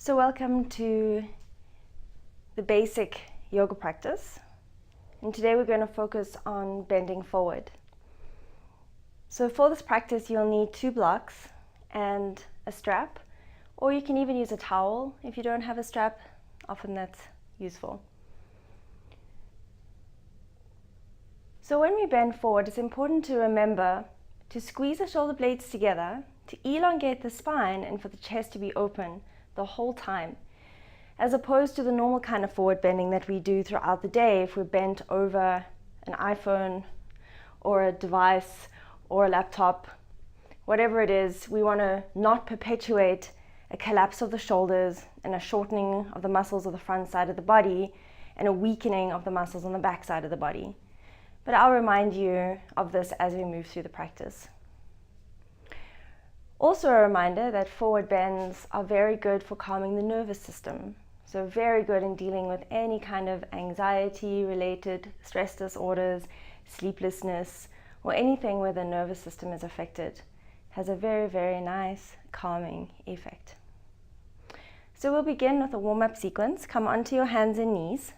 So welcome to the basic yoga practice, and today we're going to focus on bending forward. So for this practice you'll need 2 blocks and a strap, or you can even use a towel if you don't have a strap. Often that's useful. So when we bend forward, it's important to remember to squeeze the shoulder blades together, to elongate the spine, and for the chest to be open the whole time, as opposed to the normal kind of forward bending that we do throughout the day if we're bent over an iPhone or a device or a laptop. Whatever it is, we want to not perpetuate a collapse of the shoulders and a shortening of the muscles of the front side of the body and a weakening of the muscles on the back side of the body. But I'll remind you of this as we move through the practice. Also a reminder that forward bends are very good for calming the nervous system. So very good in dealing with any kind of anxiety-related stress disorders, sleeplessness, or anything where the nervous system is affected. Has a very, very nice calming effect. So we'll begin with a warm-up sequence. Come onto your hands and knees.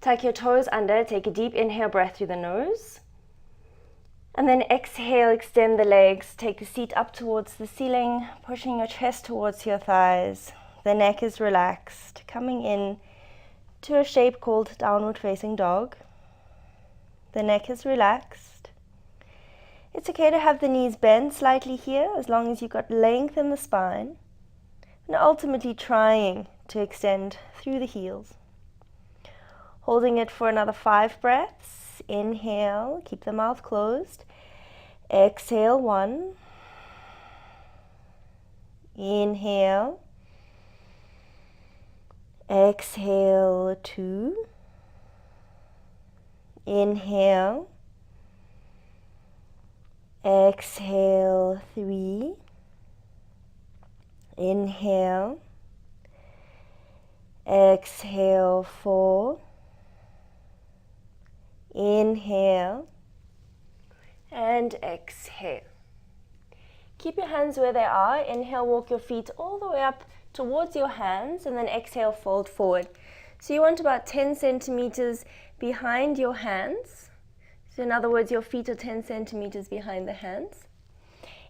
Tuck your toes under, take a deep inhale breath through the nose. And then exhale, extend the legs, take the seat up towards the ceiling, pushing your chest towards your thighs. The neck is relaxed, coming in to a shape called downward facing dog. The neck is relaxed. It's okay to have the knees bent slightly here, as long as you've got length in the spine, and ultimately trying to extend through the heels. Holding it for another 5 breaths. Inhale, keep the mouth closed. Exhale, 1. Inhale. Exhale, 2. Inhale. Exhale, 3. Inhale. Exhale, 4. Inhale and exhale. Keep your hands where they are. Inhale, walk your feet all the way up towards your hands, and then exhale, fold forward. So you want about 10 centimeters behind your hands. So in other words, your feet are 10 centimeters behind the hands.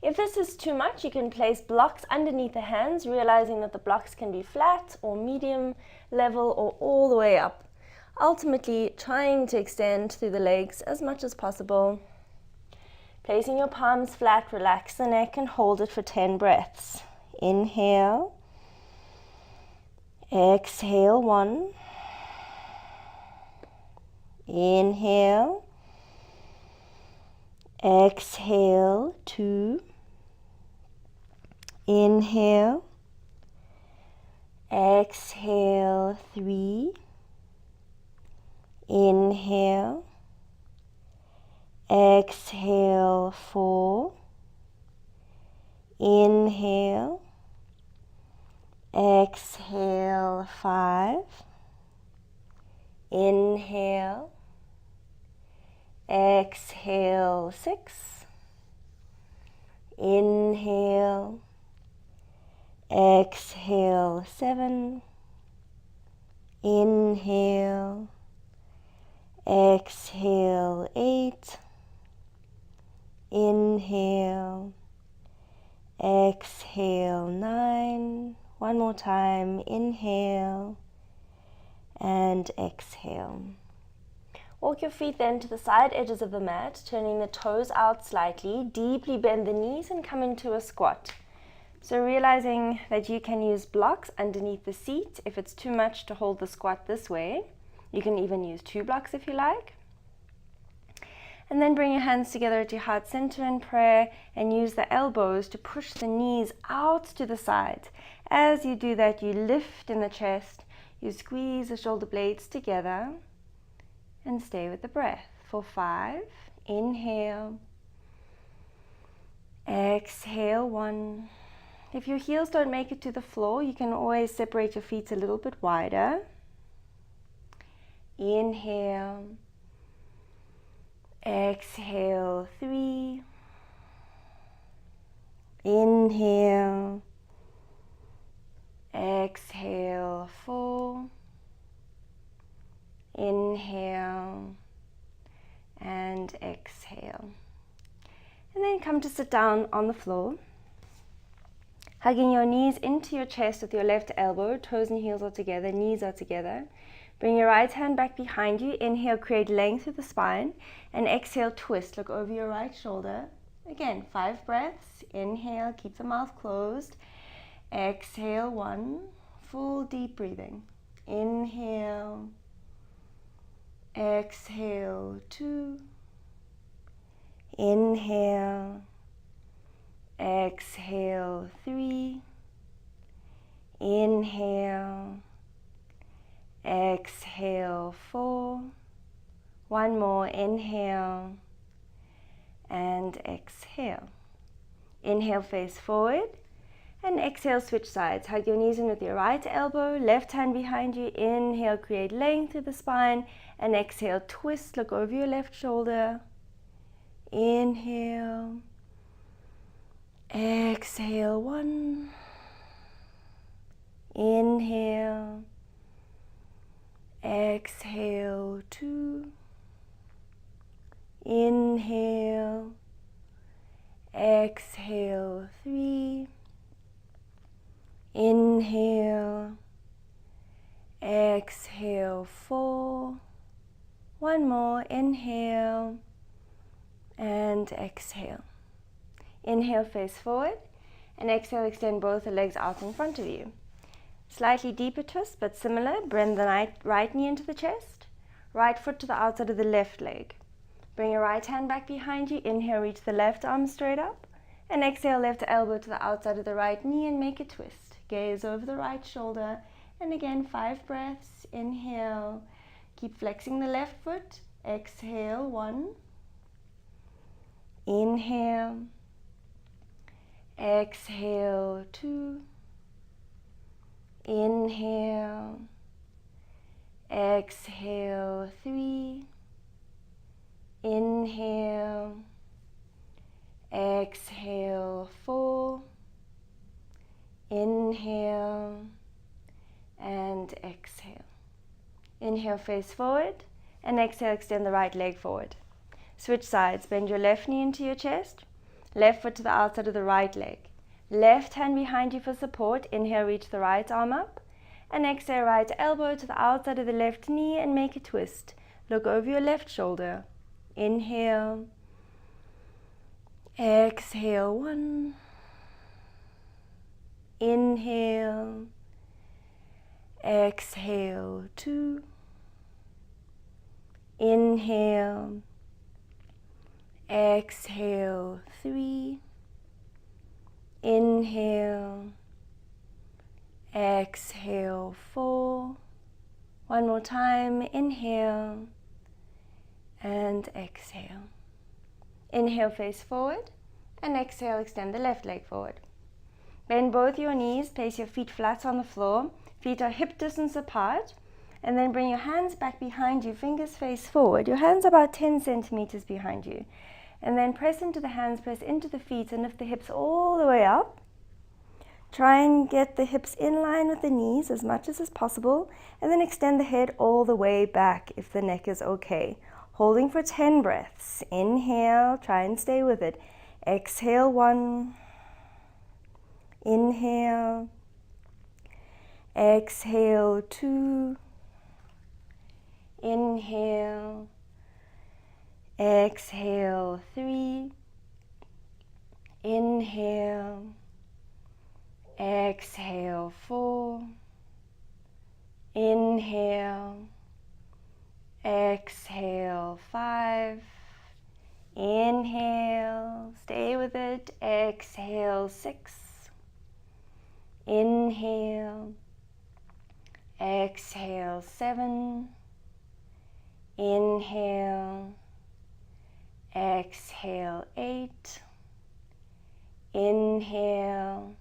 If this is too much, you can place blocks underneath the hands, realizing that the blocks can be flat or medium level or all the way up. Ultimately, trying to extend through the legs as much as possible. Placing your palms flat, relax the neck and hold it for 10 breaths. Inhale. Exhale, 1. Inhale. Exhale, 2. Inhale. Exhale, 3. Inhale, exhale, 4. Inhale, exhale, 5. Inhale, exhale, 6. Inhale, exhale, 7. Inhale, exhale, 8. Inhale. Exhale, 9. One more time. Inhale and exhale. Walk your feet then to the side edges of the mat, turning the toes out slightly. Deeply bend the knees and come into a squat. So realizing that you can use blocks underneath the seat if it's too much to hold the squat this way. You can even use 2 blocks if you like. And then bring your hands together at your heart center in prayer and use the elbows to push the knees out to the sides. As you do that, you lift in the chest, you squeeze the shoulder blades together and stay with the breath for 5. Inhale. Exhale, 1. If your heels don't make it to the floor, you can always separate your feet a little bit wider. Inhale. Exhale, 3. Inhale. Exhale, 4. Inhale and exhale. And then come to sit down on the floor, hugging your knees into your chest with your left elbow, toes and heels are together, knees are together. Bring your right hand back behind you. Inhale, create length through the spine, and exhale, twist. Look over your right shoulder. Again, 5 breaths. Inhale, keep the mouth closed. Exhale, 1. Full deep breathing. Inhale. Exhale, 2. Inhale. Exhale, 3. Inhale. Exhale, 4. One more. Inhale and exhale. Inhale, face forward, and exhale, switch sides. Hug your knees in with your right elbow, left hand behind you. Inhale, create length through the spine, and exhale, twist. Look over your left shoulder. Inhale. Exhale, 1. Inhale. Exhale, 2. Inhale. Exhale, 3. Inhale. Exhale, 4. One more. Inhale and exhale. Inhale, face forward, and exhale, extend both the legs out in front of you. Slightly deeper twist, but similar. Bend the right knee into the chest, right foot to the outside of the left leg. Bring your right hand back behind you. Inhale, reach the left arm straight up, and exhale, left elbow to the outside of the right knee and make a twist. Gaze over the right shoulder, and again, 5 breaths. Inhale, keep flexing the left foot. Exhale, 1. Inhale. Exhale, 2. Inhale. Exhale, 3. Inhale. Exhale, 4. Inhale and exhale. Inhale, face forward, and exhale, extend the right leg forward. Switch sides. Bend your left knee into your chest, left foot to the outside of the right leg. Left hand behind you for support. Inhale, reach the right arm up, and exhale, right elbow to the outside of the left knee and make a twist. Look over your left shoulder. Inhale. Exhale, 1. Inhale. Exhale, 2. Inhale. Exhale, 3. Inhale. Exhale, 4. One more time. Inhale and exhale. Inhale, face forward, and exhale, extend the left leg forward. Bend both your knees, place your feet flat on the floor. Feet are hip distance apart, and then bring your hands back behind you, fingers face forward. Your hands about 10 centimeters behind you. And then press into the hands, press into the feet, and lift the hips all the way up. Try and get the hips in line with the knees as much as is possible, and then extend the head all the way back if the neck is okay. Holding for 10 breaths. Inhale, try and stay with it. Exhale, 1. Inhale. Exhale, 2. Inhale. Exhale, 3. Inhale. Exhale, 4. Inhale. Exhale, 5. Inhale, stay with it. Exhale, 6. Inhale. Exhale, 7. Inhale. Exhale, 8. Inhale.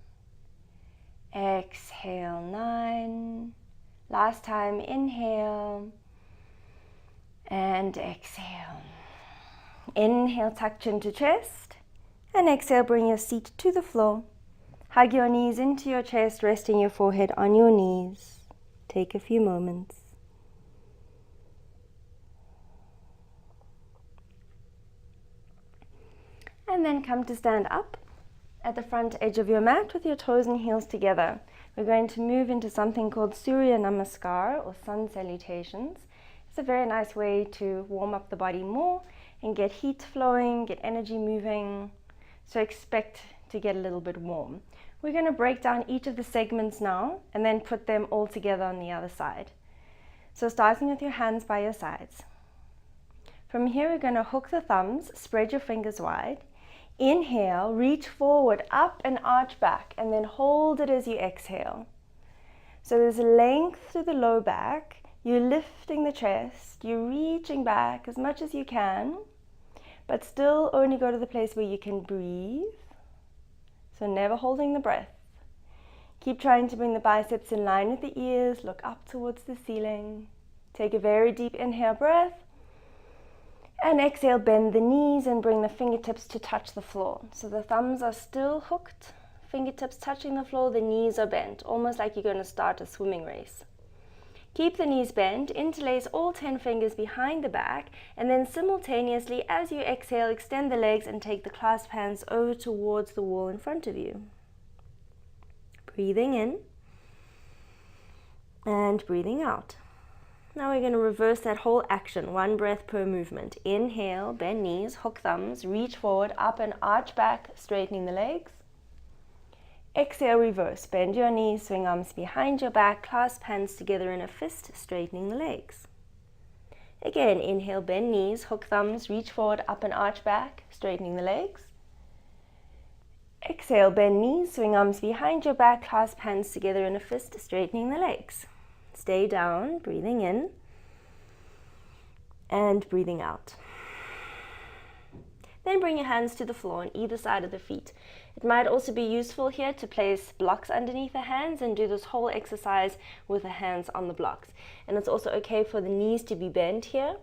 Exhale, 9. Last time. Inhale and exhale. Inhale, tuck chin to chest, and exhale, bring your seat to the floor. Hug your knees into your chest, resting your forehead on your knees. Take a few moments. And then come to stand up at the front edge of your mat with your toes and heels together. We're going to move into something called Surya Namaskar, or sun salutations. It's a very nice way to warm up the body more and get heat flowing, get energy moving. So expect to get a little bit warm. We're going to break down each of the segments now and then put them all together on the other side. So starting with your hands by your sides. From here we're going to hook the thumbs, spread your fingers wide. Inhale, reach forward, up and arch back, and then hold it as you exhale. So there's length through the low back, you're lifting the chest, you're reaching back as much as you can, but still only go to the place where you can breathe. So never holding the breath. Keep trying to bring the biceps in line with the ears, look up towards the ceiling. Take a very deep inhale breath. And exhale, bend the knees and bring the fingertips to touch the floor. So the thumbs are still hooked, fingertips touching the floor, the knees are bent, almost like you're going to start a swimming race. Keep the knees bent, interlace all 10 fingers behind the back, and then simultaneously, as you exhale, extend the legs and take the clasped hands over towards the wall in front of you. Breathing in and breathing out. Now we're going to reverse that whole action, one breath per movement. Inhale, bend knees, hook thumbs, reach forward, up and arch back, straightening the legs. Exhale, reverse, bend your knees, swing arms behind your back, clasp hands together in a fist, straightening the legs. Again, inhale, bend knees, hook thumbs, reach forward, up and arch back, straightening the legs. Exhale, bend knees, swing arms behind your back, clasp hands together in a fist, straightening the legs. Stay down, breathing in and breathing out. Then bring your hands to the floor on either side of the feet. It might also be useful here to place blocks underneath the hands and do this whole exercise with the hands on the blocks. And it's also okay for the knees to be bent here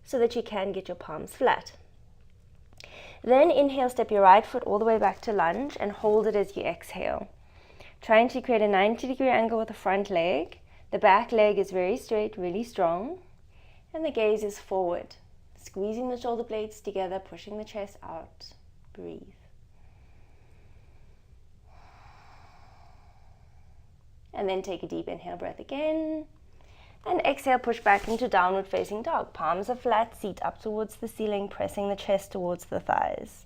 so that you can get your palms flat. Then inhale, step your right foot all the way back to lunge and hold it as you exhale. Trying to create a 90-degree angle with the front leg. The back leg is very straight, really strong, and the gaze is forward. Squeezing the shoulder blades together, pushing the chest out. Breathe. And then take a deep inhale breath again. And exhale, push back into downward facing dog. Palms are flat, seat up towards the ceiling, pressing the chest towards the thighs.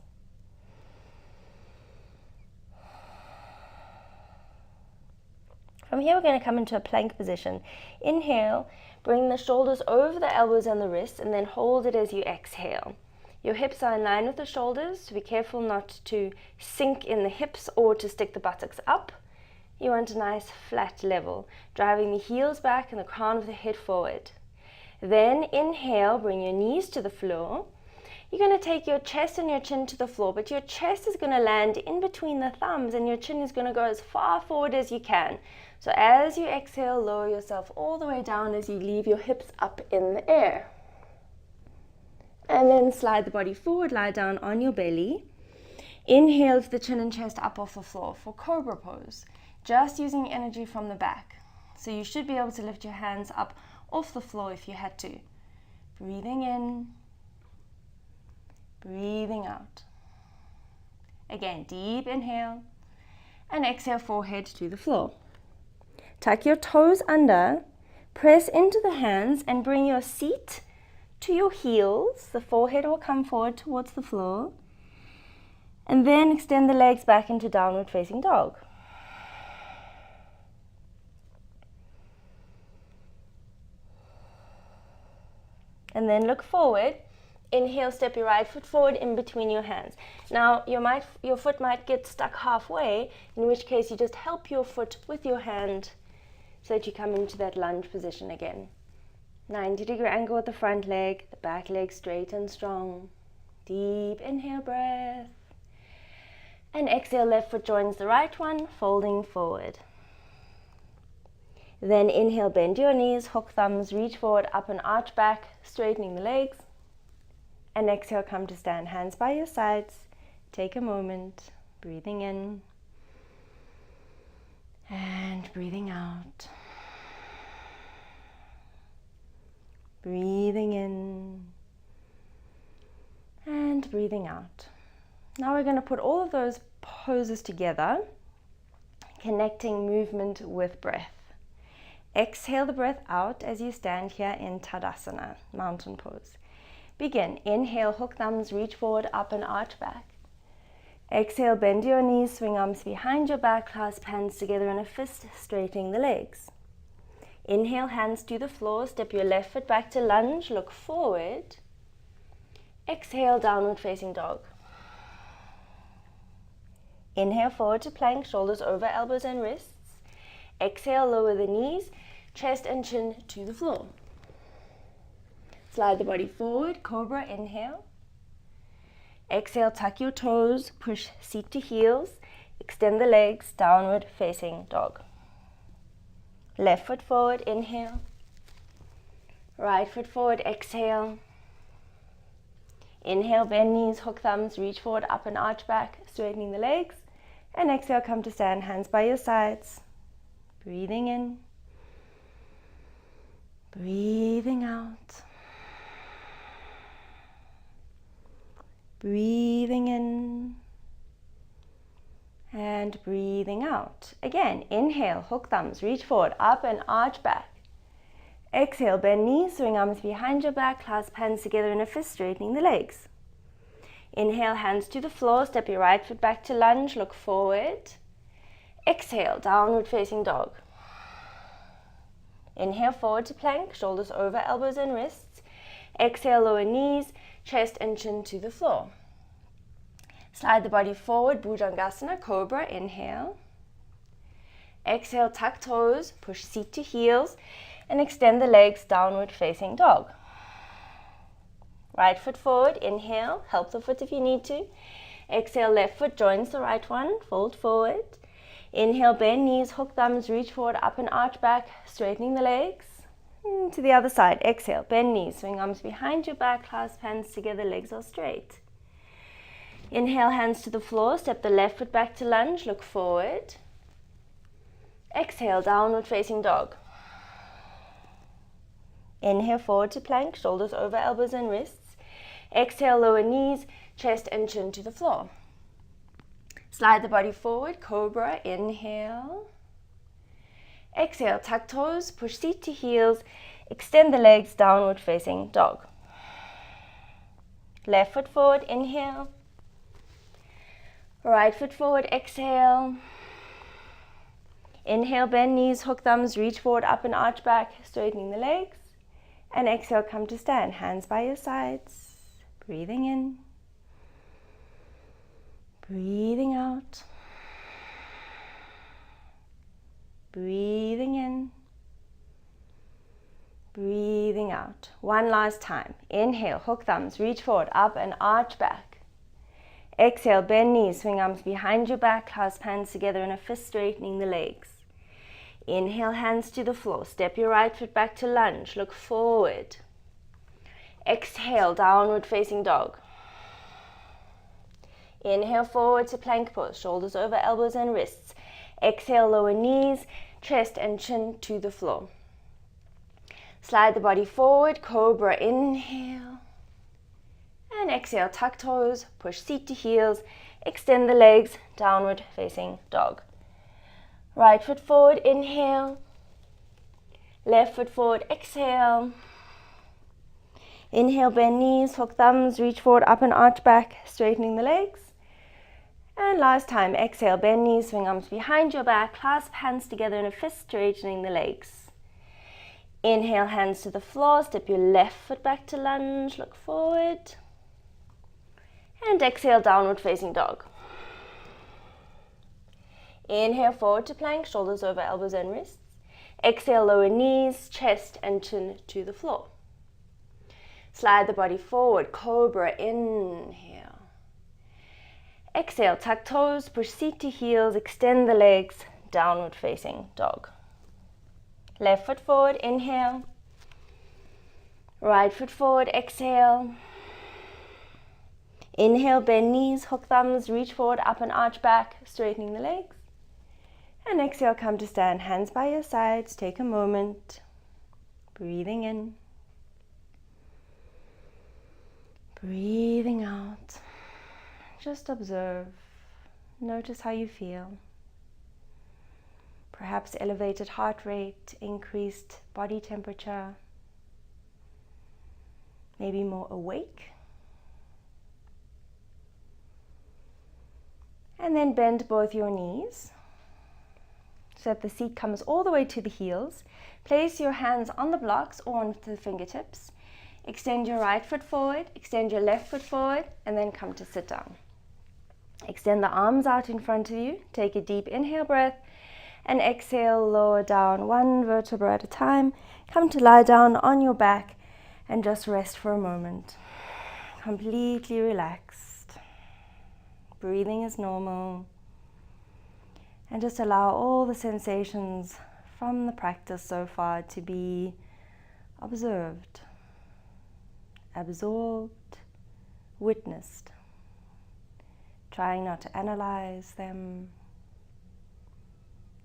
From here, we're going to come into a plank position. Inhale, bring the shoulders over the elbows and the wrists, and then hold it as you exhale. Your hips are in line with the shoulders, so be careful not to sink in the hips or to stick the buttocks up. You want a nice flat level, driving the heels back and the crown of the head forward. Then inhale, bring your knees to the floor. You're going to take your chest and your chin to the floor, but your chest is going to land in between the thumbs and your chin is going to go as far forward as you can. So as you exhale, lower yourself all the way down as you leave your hips up in the air. And then slide the body forward, lie down on your belly. Inhale, lift the chin and chest up off the floor for Cobra Pose, just using energy from the back. So you should be able to lift your hands up off the floor if you had to. Breathing in, breathing out. Again, deep inhale and exhale, forehead to the floor. Tuck your toes under, press into the hands and bring your seat to your heels. The forehead will come forward towards the floor. And then extend the legs back into downward facing dog. And then look forward. Inhale, step your right foot forward in between your hands. Now, your foot might get stuck halfway, in which case you just help your foot with your hand so that you come into that lunge position again. 90-degree angle with the front leg, the back leg straight and strong. Deep inhale breath. And exhale, left foot joins the right one, folding forward. Then inhale, bend your knees, hook thumbs, reach forward, up and arch back, straightening the legs. And exhale, come to stand, hands by your sides. Take a moment, breathing in And breathing out. Breathing in. And breathing out. Now we're going to put all of those poses together, connecting movement with breath. Exhale the breath out as you stand here in Tadasana, mountain pose. Begin. Inhale, hook thumbs, reach forward, up and arch back. Exhale, bend your knees, swing arms behind your back, clasp hands together in a fist, straightening the legs. Inhale, hands to the floor, step your left foot back to lunge, look forward. Exhale, downward facing dog. Inhale, forward to plank, shoulders over elbows and wrists. Exhale, lower the knees, chest and chin to the floor. Slide the body forward, cobra, inhale. Exhale, tuck your toes, push seat to heels, extend the legs, downward facing dog. Left foot forward, inhale. Right foot forward, exhale. Inhale, bend knees, hook thumbs, reach forward, up and arch back, straightening the legs. And exhale, come to stand, hands by your sides. Breathing in. Breathing out. Breathing in. And breathing out. Again, inhale, hook thumbs, reach forward, up and arch back. Exhale, bend knees, swing arms behind your back, clasp hands together in a fist, straightening the legs. Inhale, hands to the floor, step your right foot back to lunge, look forward. Exhale, downward facing dog. Inhale, forward to plank, shoulders over elbows and wrists. Exhale, lower knees, chest and chin to the floor. Slide the body forward, Bhujangasana, cobra, inhale. Exhale, tuck toes, push seat to heels, and extend the legs, downward facing dog. Right foot forward, inhale, help the foot if you need to. Exhale, left foot joins the right one, fold forward. Inhale, bend knees, hook thumbs, reach forward, up and arch back, straightening the legs. To the other side, exhale, bend knees, swing arms behind your back, clasp hands together, legs are straight. Inhale, hands to the floor, step the left foot back to lunge, look forward. Exhale, downward facing dog. Inhale, forward to plank, shoulders over elbows and wrists. Exhale, lower knees, chest and chin to the floor. Slide the body forward, cobra, inhale. Exhale, tuck toes, push seat to heels, extend the legs, downward facing dog. Left foot forward, inhale. Right foot forward, exhale. Inhale, bend knees, hook thumbs, reach forward, up and arch back, straightening the legs. And exhale, come to stand, hands by your sides. Breathing in. Breathing out. Breathing in. Breathing out. One last time. Inhale, hook thumbs, reach forward, up and arch back. Exhale, bend knees, swing arms behind your back, clasp hands together in a fist, straightening the legs. Inhale, hands to the floor, step your right foot back to lunge, look forward. Exhale, downward facing dog. Inhale, forward to plank pose, shoulders over elbows and wrists. Exhale, lower knees, chest and chin to the floor. Slide the body forward, cobra, inhale. And exhale, tuck toes, push seat to heels, extend the legs, downward facing dog. Right foot forward, inhale. Left foot forward, exhale. Inhale, bend knees, hook thumbs, reach forward, up and arch back, straightening the legs. And last time, exhale, bend knees, swing arms behind your back, clasp hands together in a fist, straightening the legs. Inhale, hands to the floor, step your left foot back to lunge, look forward. And exhale, downward facing dog. Inhale, forward to plank, shoulders over elbows and wrists. Exhale, lower knees, chest and chin to the floor. Slide the body forward, cobra, inhale. Exhale, tuck toes, push seat to heels, extend the legs, downward facing dog. Left foot forward, inhale. Right foot forward, exhale. Inhale, bend knees, hook thumbs, reach forward, up and arch back, straightening the legs. And exhale, come to stand, hands by your sides. Take a moment, breathing in, breathing out. Just observe, notice how you feel. Perhaps elevated heart rate, increased body temperature, maybe more awake. And then bend both your knees so that the seat comes all the way to the heels. Place your hands on the blocks or onto the fingertips. Extend your right foot forward, extend your left foot forward, and then come to sit down. Extend the arms out in front of you. Take a deep inhale breath and exhale, lower down one vertebra at a time. Come to lie down on your back and just rest for a moment. Completely relaxed. Breathing is normal. And just allow all the sensations from the practice so far to be observed, absorbed, witnessed. Trying not to analyze them,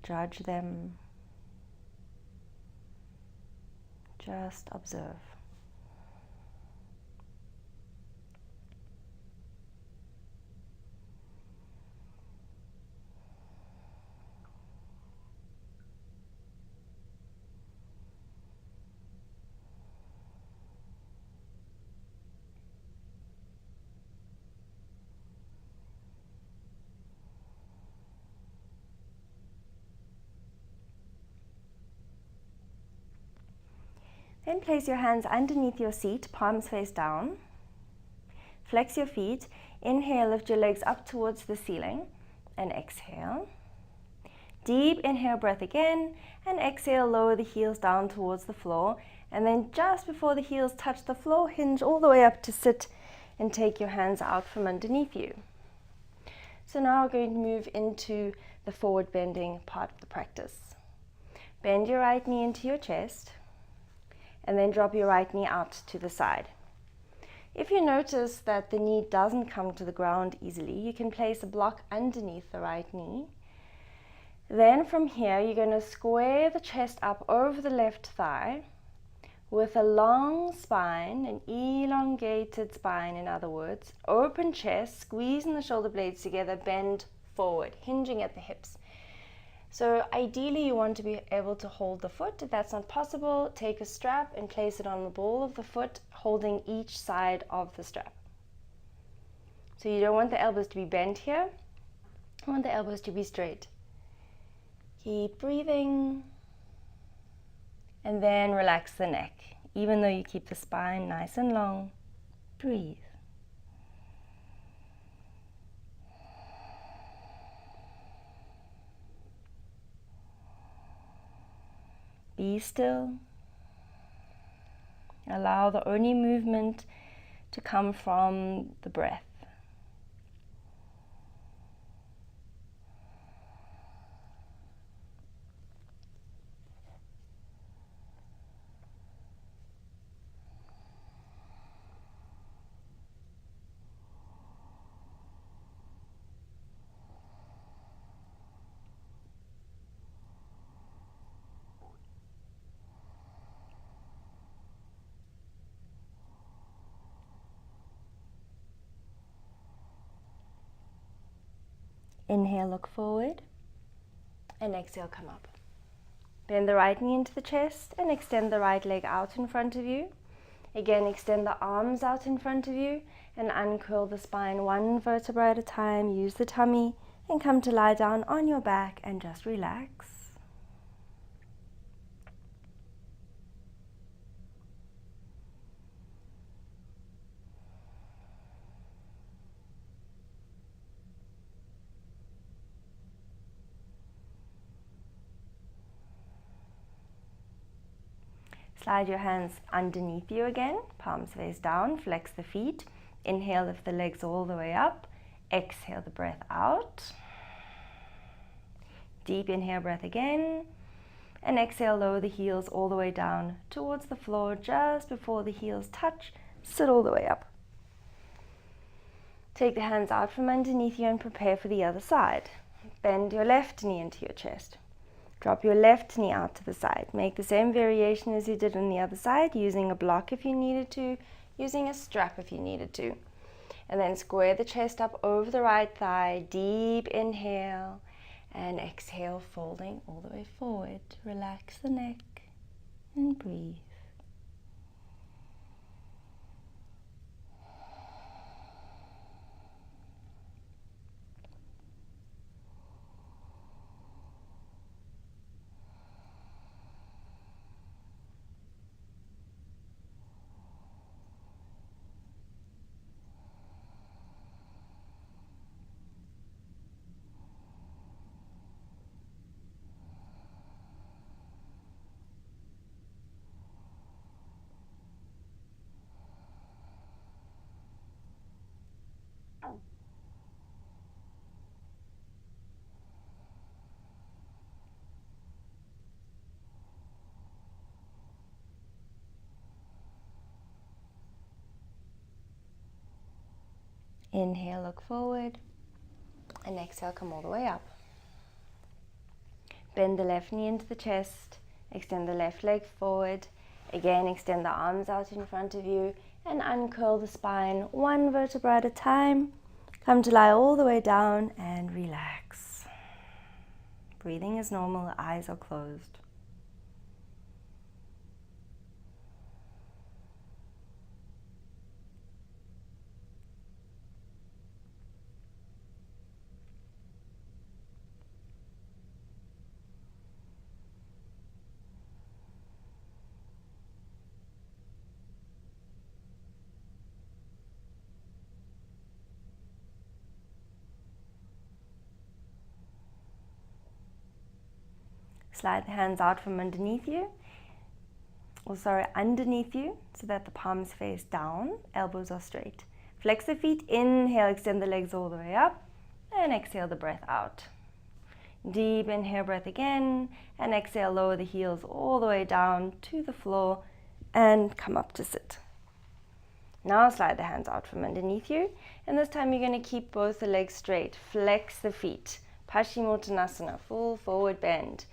judge them. Just observe. Then place your hands underneath your seat, palms face down. Flex your feet. Inhale, lift your legs up towards the ceiling and exhale. Deep inhale, breath again, and exhale, lower the heels down towards the floor. And then just before the heels touch the floor, hinge all the way up to sit and take your hands out from underneath you. So now we're going to move into the forward bending part of the practice. Bend your right knee into your chest. And then drop your right knee out to the side. If you notice that the knee doesn't come to the ground easily, you can place a block underneath the right knee. Then from here, you're going to square the chest up over the left thigh with a long spine, an elongated spine in other words, open chest, squeezing the shoulder blades together, bend forward, hinging at the hips. So ideally you want to be able to hold the foot. If that's not possible, take a strap and place it on the ball of the foot, holding each side of the strap. So you don't want the elbows to be bent here, you want the elbows to be straight. Keep breathing, and then relax the neck. Even though you keep the spine nice and long, breathe. Be still. Allow the only movement to come from the breath. Inhale, look forward, and exhale, come up. Bend the right knee into the chest and extend the right leg out in front of you. Again, extend the arms out in front of you and uncurl the spine one vertebra at a time. Use the tummy and come to lie down on your back and just relax. Slide your hands underneath you again, palms face down, flex the feet. Inhale, lift the legs all the way up. Exhale the breath out. Deep inhale, breath again. And exhale, lower the heels all the way down towards the floor. Just before the heels touch, sit all the way up. Take the hands out from underneath you and prepare for the other side. Bend your left knee into your chest. Drop your left knee out to the side. Make the same variation as you did on the other side, using a block if you needed to, using a strap if you needed to. And then square the chest up over the right thigh. Deep inhale and exhale, folding all the way forward. Relax the neck and breathe. Inhale, look forward, and exhale, come all the way up. Bend the left knee into the chest, extend the left leg forward. Again, extend the arms out in front of you and uncurl the spine one vertebra at a time. Come to lie all the way down and relax. Breathing is normal, eyes are closed. Slide the hands out from underneath you, underneath you, so that the palms face down, elbows are straight. Flex the feet, inhale, extend the legs all the way up, and exhale the breath out. Deep inhale, breath again, and exhale, lower the heels all the way down to the floor, and come up to sit. Now slide the hands out from underneath you, and this time you're going to keep both the legs straight. Flex the feet, Paschimottanasana, full forward bend.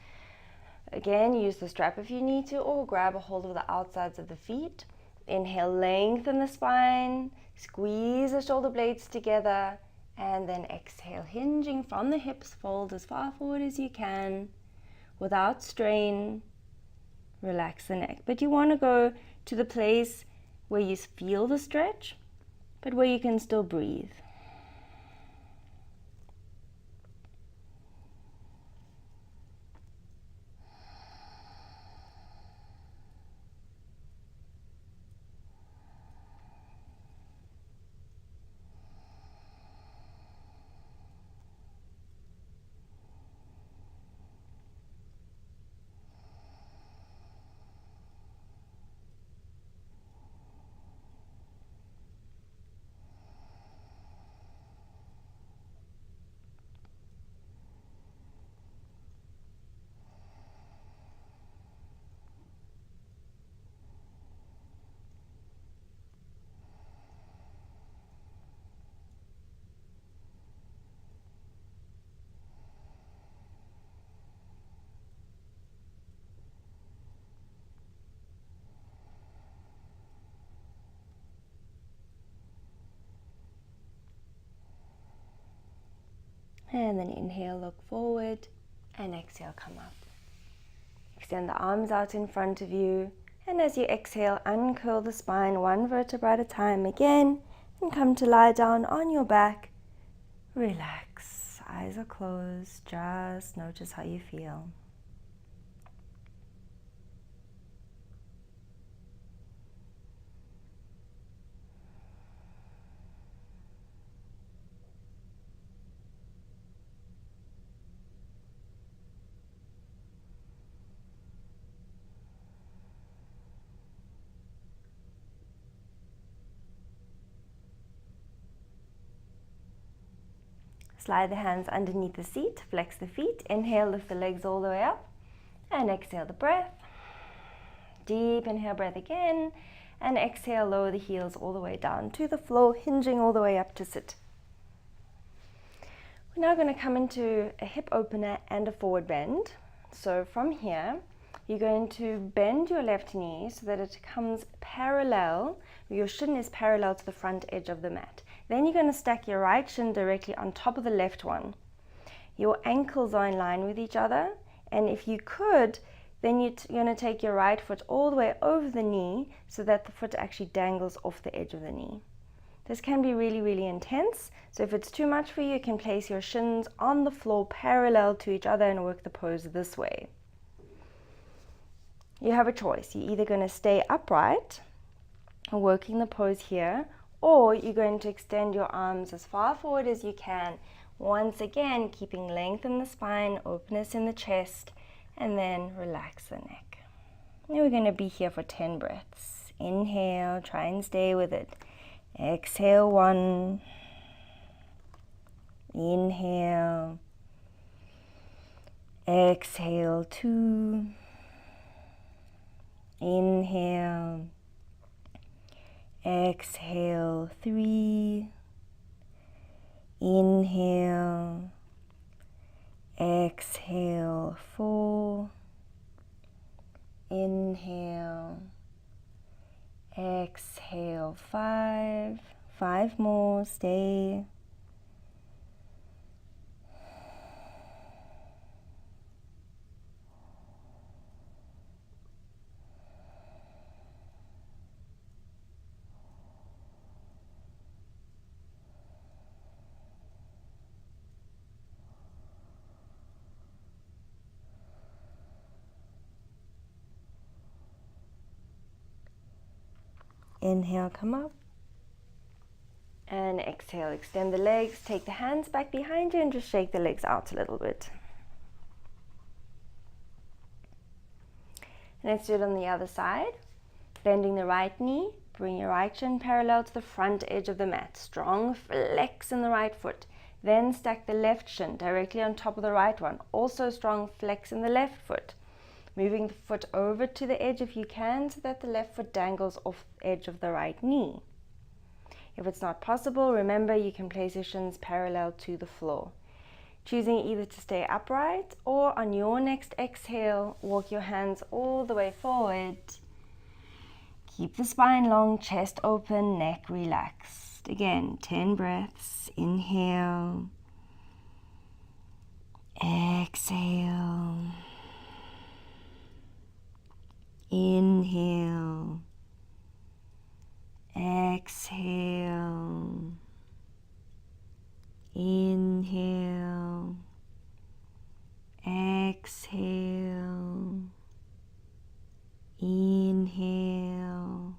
Again, use the strap if you need to, or grab a hold of the outsides of the feet. Inhale, lengthen the spine, squeeze the shoulder blades together, and then exhale, hinging from the hips, fold as far forward as you can without strain. Relax the neck. But you want to go to the place where you feel the stretch, but where you can still breathe. And then inhale, look forward, and exhale, come up. Extend the arms out in front of you, and as you exhale, uncurl the spine one vertebra at a time again, and come to lie down on your back. Relax, eyes are closed, just notice how you feel. Slide the hands underneath the seat, flex the feet, inhale, lift the legs all the way up, and exhale the breath. Deep inhale, breath again, and exhale, lower the heels all the way down to the floor, hinging all the way up to sit. We're now going to come into a hip opener and a forward bend. So from here, you're going to bend your left knee so that it comes parallel, your shin is parallel to the front edge of the mat. Then you're going to stack your right shin directly on top of the left one. Your ankles are in line with each other, and if you could, then you're going to take your right foot all the way over the knee so that the foot actually dangles off the edge of the knee. This can be really, really intense, so if it's too much for you, you can place your shins on the floor parallel to each other and work the pose this way. You have a choice. You're either going to stay upright, working the pose here, or you're going to extend your arms as far forward as you can. Once again, keeping length in the spine, openness in the chest, and then relax the neck. And we're going to be here for 10 breaths. Inhale, try and stay with it. Exhale 1. Inhale. Exhale 2. Inhale. Exhale 3. Inhale. Exhale 4. Inhale. Exhale 5. 5 more, stay. Inhale, come up. And exhale, extend the legs, take the hands back behind you and just shake the legs out a little bit. Let's do it on the other side. Bending the right knee, bring your right shin parallel to the front edge of the mat. Strong flex in the right foot. Then stack the left shin directly on top of the right one. Also strong flex in the left foot. Moving the foot over to the edge if you can so that the left foot dangles off the edge of the right knee. If it's not possible, remember you can place your shins parallel to the floor. Choosing either to stay upright or on your next exhale, walk your hands all the way forward. Keep the spine long, chest open, neck relaxed. Again, 10 breaths. Inhale. Exhale. Inhale. Exhale. Inhale. Exhale. Inhale.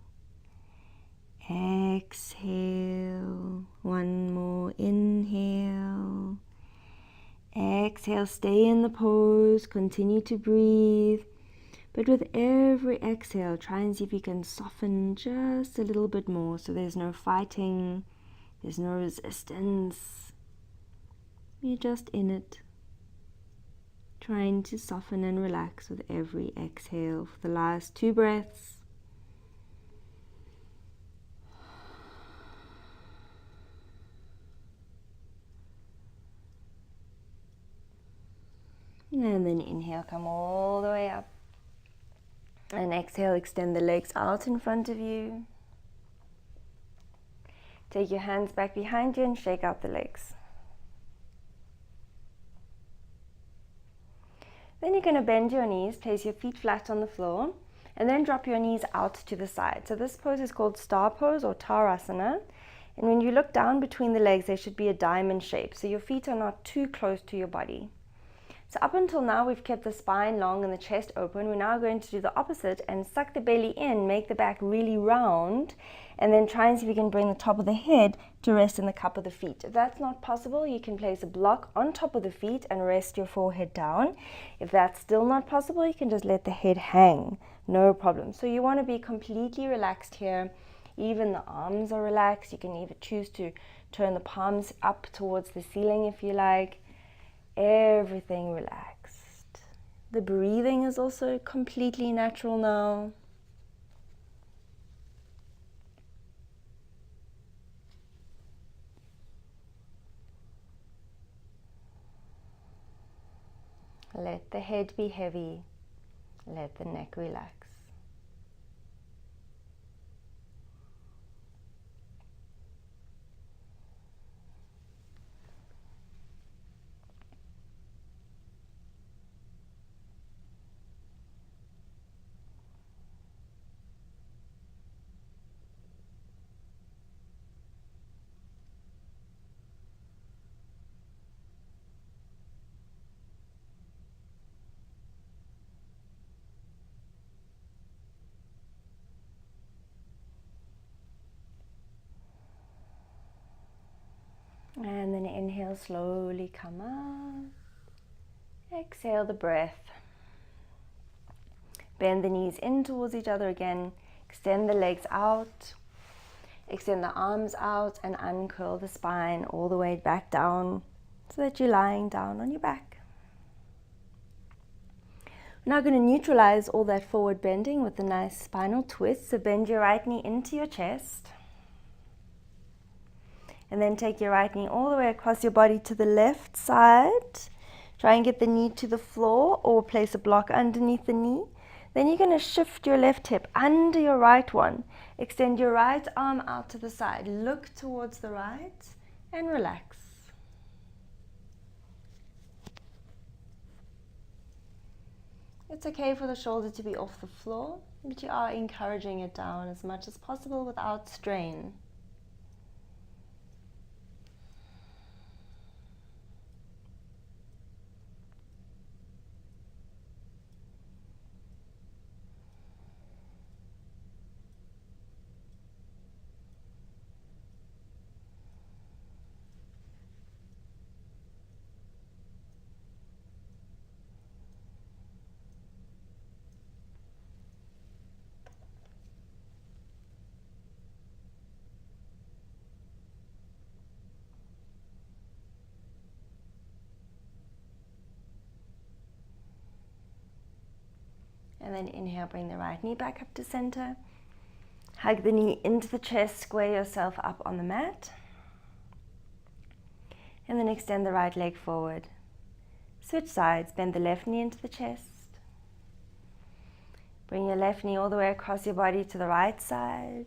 Exhale. One more. Inhale. Exhale. Stay in the pose. Continue to breathe. But with every exhale, try and see if you can soften just a little bit more so there's no fighting, there's no resistance. You're just in it, trying to soften and relax with every exhale for the last 2 breaths. And then inhale, come all the way up. And exhale, extend the legs out in front of you. Take your hands back behind you and shake out the legs. Then you're going to bend your knees, place your feet flat on the floor, and then drop your knees out to the side. So this pose is called star pose or Tadasana. And when you look down between the legs, there should be a diamond shape, so your feet are not too close to your body. So up until now, we've kept the spine long and the chest open. We're now going to do the opposite and suck the belly in, make the back really round, and then try and see if you can bring the top of the head to rest in the cup of the feet. If that's not possible, you can place a block on top of the feet and rest your forehead down. If that's still not possible, you can just let the head hang, no problem. So you want to be completely relaxed here. Even the arms are relaxed. You can either choose to turn the palms up towards the ceiling if you like. Everything relaxed. The breathing is also completely natural now. Let the head be heavy. Let the neck relax. And then inhale, slowly come up. Exhale the breath. Bend the knees in towards each other again. Extend the legs out. Extend the arms out and uncurl the spine all the way back down so that you're lying down on your back. We're now going to neutralize all that forward bending with a nice spinal twist. So bend your right knee into your chest. And then take your right knee all the way across your body to the left side. Try and get the knee to the floor or place a block underneath the knee. Then you're going to shift your left hip under your right one. Extend your right arm out to the side. Look towards the right and relax. It's okay for the shoulder to be off the floor, but you are encouraging it down as much as possible without strain. And then inhale, bring the right knee back up to center. Hug the knee into the chest, square yourself up on the mat. And then extend the right leg forward. Switch sides, bend the left knee into the chest. Bring your left knee all the way across your body to the right side.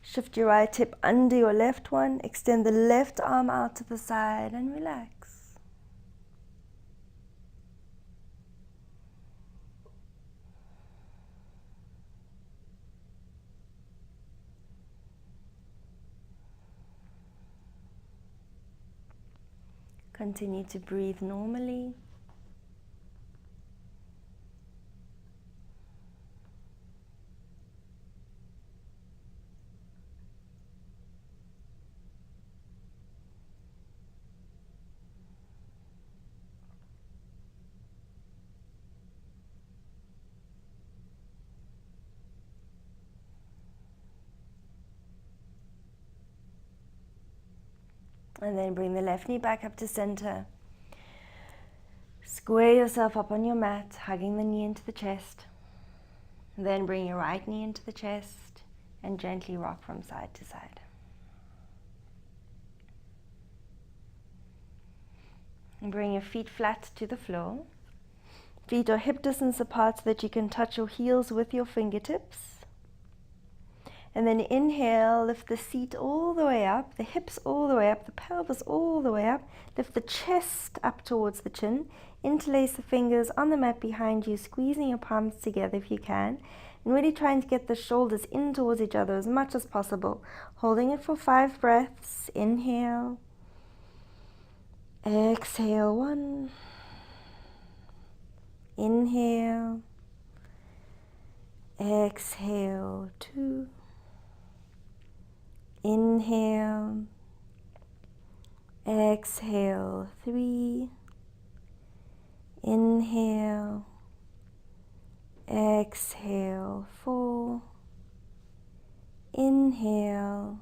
Shift your right hip under your left one. Extend the left arm out to the side and relax. Continue to breathe normally. And then bring the left knee back up to center. Square yourself up on your mat, hugging the knee into the chest. And then bring your right knee into the chest and gently rock from side to side. And bring your feet flat to the floor. Feet are hip distance apart so that you can touch your heels with your fingertips. And then inhale, lift the seat all the way up, the hips all the way up, the pelvis all the way up. Lift the chest up towards the chin. Interlace the fingers on the mat behind you, squeezing your palms together if you can. And really trying to get the shoulders in towards each other as much as possible. Holding it for 5 breaths. Inhale. Exhale, 1. Inhale. Exhale, 2. Inhale, exhale, 3. Inhale, exhale, 4. Inhale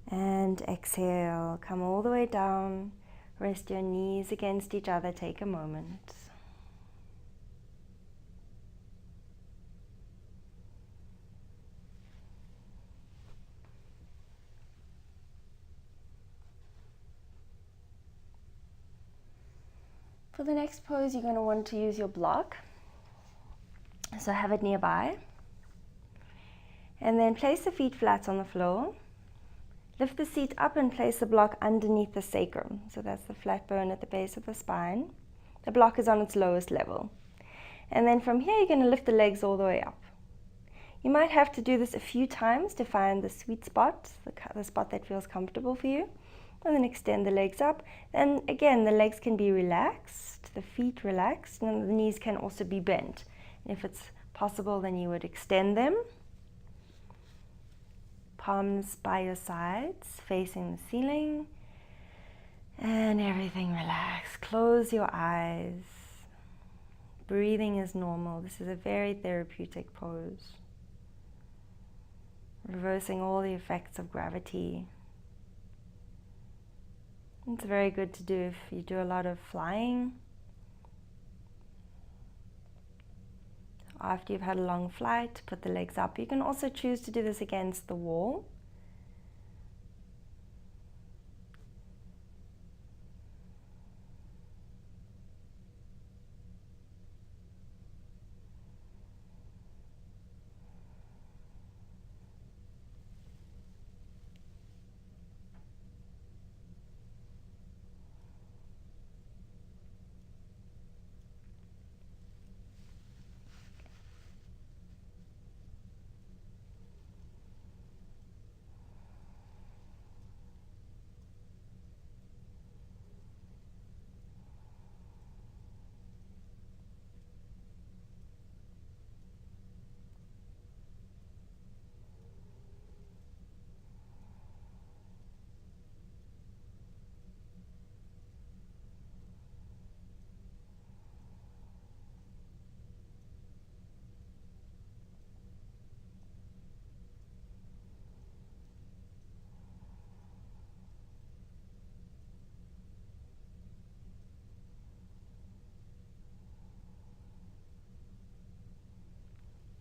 and exhale. Come all the way down. Rest your knees against each other. Take a moment. For the next pose, you're going to want to use your block. So have it nearby. And then place the feet flat on the floor. Lift the seat up and place the block underneath the sacrum. So that's the flat bone at the base of the spine. The block is on its lowest level. And then from here, you're going to lift the legs all the way up. You might have to do this a few times to find the sweet spot, the spot that feels comfortable for you. And then extend the legs up. And again, the legs can be relaxed, the feet relaxed, and the knees can also be bent. And if it's possible, then you would extend them. Palms by your sides, facing the ceiling. And everything relaxed. Close your eyes. Breathing is normal. This is a very therapeutic pose. Reversing all the effects of gravity. It's very good to do if you do a lot of flying. After you've had a long flight, put the legs up. You can also choose to do this against the wall.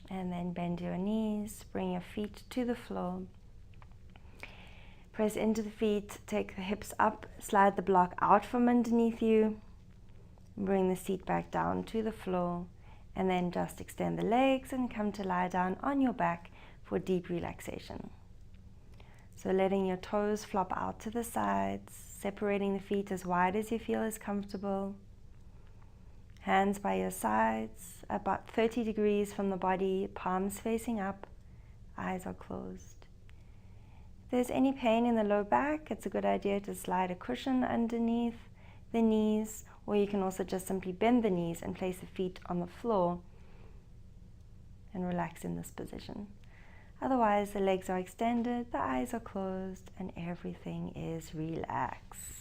And then bend your knees, bring your feet to the floor. Press into the feet, take the hips up, slide the block out from underneath you. Bring the seat back down to the floor. And then just extend the legs and come to lie down on your back for deep relaxation. So letting your toes flop out to the sides, separating the feet as wide as you feel is comfortable. Hands by your sides, about 30 degrees from the body, palms facing up, eyes are closed. If there's any pain in the low back, it's a good idea to slide a cushion underneath the knees, or you can also just simply bend the knees and place the feet on the floor and relax in this position. Otherwise, the legs are extended, the eyes are closed, and everything is relaxed.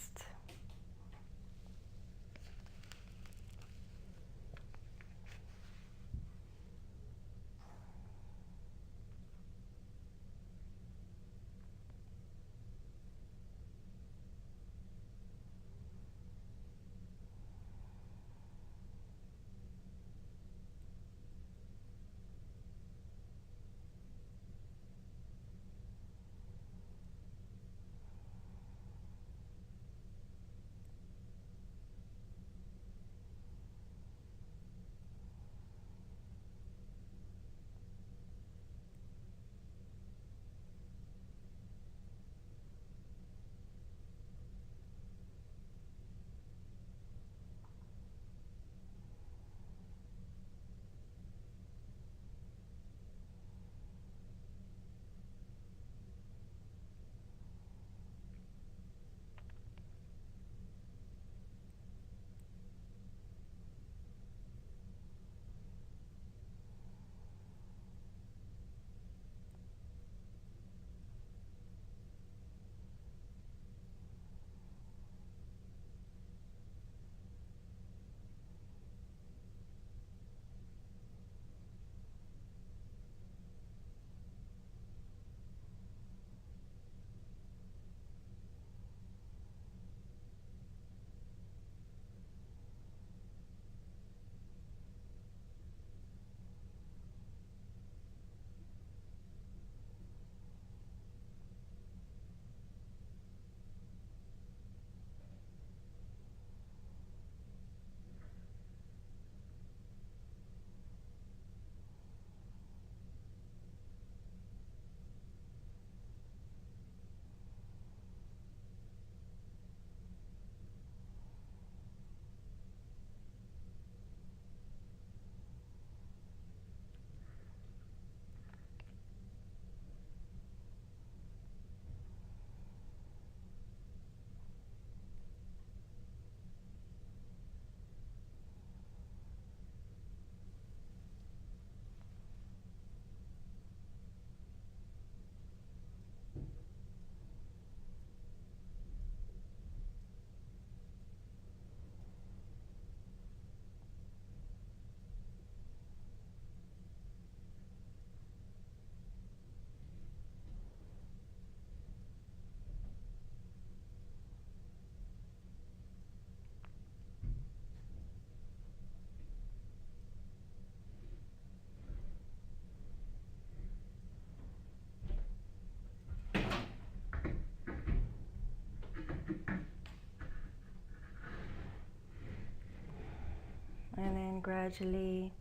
And then gradually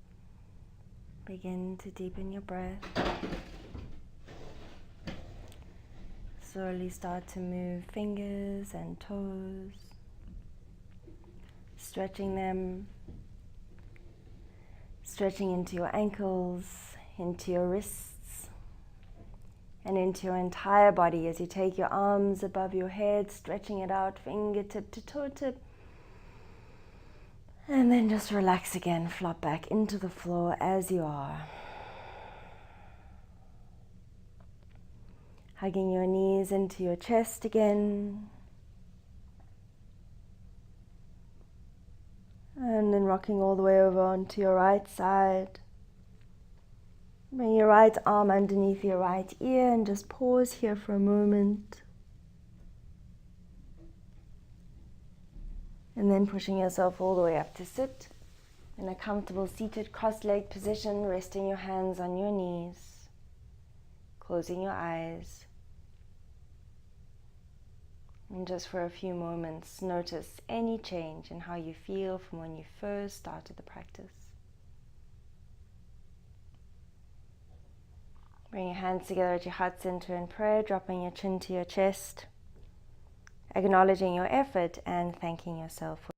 begin to deepen your breath. Slowly start to move fingers and toes, stretching them, stretching into your ankles, into your wrists, and into your entire body as you take your arms above your head, stretching it out fingertip to toe tip. And then just relax again, flop back into the floor as you are. Hugging your knees into your chest again. And then rocking all the way over onto your right side. Bring your right arm underneath your right ear and just pause here for a moment. And then pushing yourself all the way up to sit in a comfortable seated cross-legged position, resting your hands on your knees, closing your eyes. And just for a few moments, notice any change in how you feel from when you first started the practice. Bring your hands together at your heart center in prayer, dropping your chin to your chest, acknowledging your effort and thanking yourself for